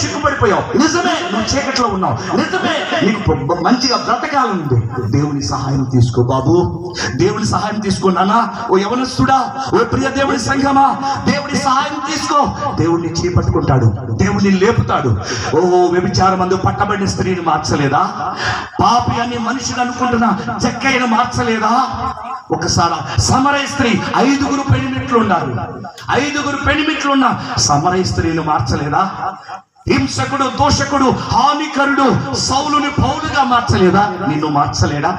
చిక్కుపడిపోయావు, నిజమే నువ్వు చీకట్లో ఉన్నావు, నిజమే నీకు మంచిగా బ్రతకాలంది, దేవుని సహాయం తీసుకో బాబు, దేవుని సహాయం తీసుకో నాన్న. ఓ యవనస్తుడా, ఓ ప్రియ దేవుని సంఘమా, దేవుని సహాయం తీసుకో. దేవుడిని చేపట్టుకుంటాడు, దేవుడిని లేపుతాడు. ఓ వ్యభిచారం అందు పట్టబడిన స్త్రీని మార్చలేదా? పాపి అని మనిషిని అనుకుంటున్నా జక్కయ్యను మార్చలేదా? ఒకసారి సమరయ స్త్రీ 5 పెనిమిట్లు ఉన్నారు, 5 పెనిమిట్లు ఉన్న సమరయ స్త్రీని మార్చలేదా? హింసకుడు, దోషకుడు, హానికరుడు సౌలుని పౌలుగా మార్చలేదా? నిన్ను మార్చలేడా?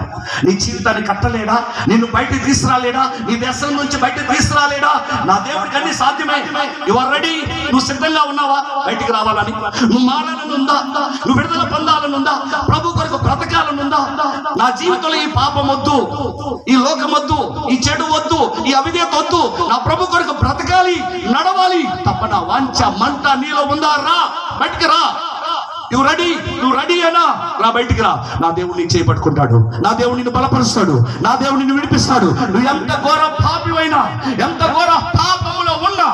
నీ జీవితాన్ని కట్టలేడా? నిన్ను బయటకు తీసుకురాలేడా? నీ దేశం నుంచి బయటకు తీసుకురాలేడా? నా దేవుడికి అన్ని సాధ్యమే. You are ready? నువ్వు సిద్ధంగా ఉన్నావా బయటికి రావాలని? నువ్వు మారాలని ఉందా? నువ్వు విడుదల పొందాలని ఉందా? ప్రభు కొరకు బ్రతకాలని ఉందా? నా జీవితంలో ఈ పాపం వద్దు, ఈ లోకం వద్దు, ఈ చెడు వద్దు, ఈ అవిధేయత వద్దు, నా ప్రభు కొరకు బ్రతకాలి, నడవాలి. తప్పన వాంఛ మంట నీలో ఉందా? రా బయటికి రా. నువ్వు రెడీ అయినా రా, బయటికి రా. నా దేవుడిని చేపట్టుకుంటాడు, నా దేవుడు నిన్ను బలపరుస్తాడు, నా దేవుడు నిన్ను విడిపిస్తాడు. నువ్వు ఎంత ఘోర పాపివైనా, ఎంత ఘోర పాపములో ఉన్నా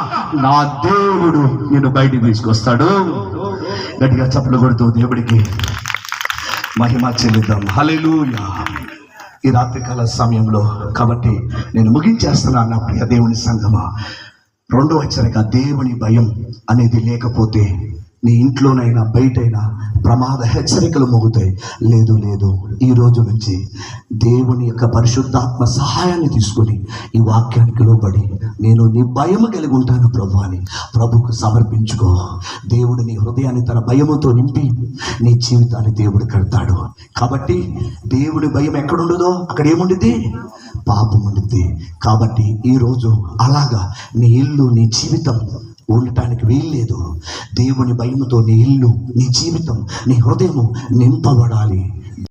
నా దేవుడు నిన్ను బయటికి తీసుకొస్తాడు. గట్టిగా చప్పట్లు కొడుతూ దేవుడికి మహిమ చెల్లిద్దాం. హల్లెలూయా. ఈ రాత్రికాల సమయంలో కాబట్టి నేను ముగించేస్తున్నాను నా ప్రియ దేవుని సంగమా. 2వ హెచ్చరిక, దేవుని భయం అనేది లేకపోతే నీ ఇంట్లోనైనా బయటైనా ప్రమాద హెచ్చరికలు మోగుతాయి. లేదు, ఈ రోజు నుంచి దేవుని యొక్క పరిశుద్ధాత్మ సహాయాన్ని తీసుకొని ఈ వాక్యానికి లోబడి నేను నీ భయము కలిగి ఉంటాను ప్రభు అని ప్రభుకు సమర్పించుకో. దేవుడు నీ హృదయాన్ని తన భయముతో నింపి నీ జీవితాన్ని దేవుడు కడతాడు. కాబట్టి దేవుడి భయం ఎక్కడుండదో అక్కడ ఏముండిద్ది? పాపం ఉండిద్ది. కాబట్టి ఈరోజు అలాగా నీ ఇల్లు, నీ జీవితం ఉండటానికి వీల్లేదు. దేవుని భయముతో నీ ఇల్లు, నీ జీవితం, నీ హృదయము నింపబడాలి.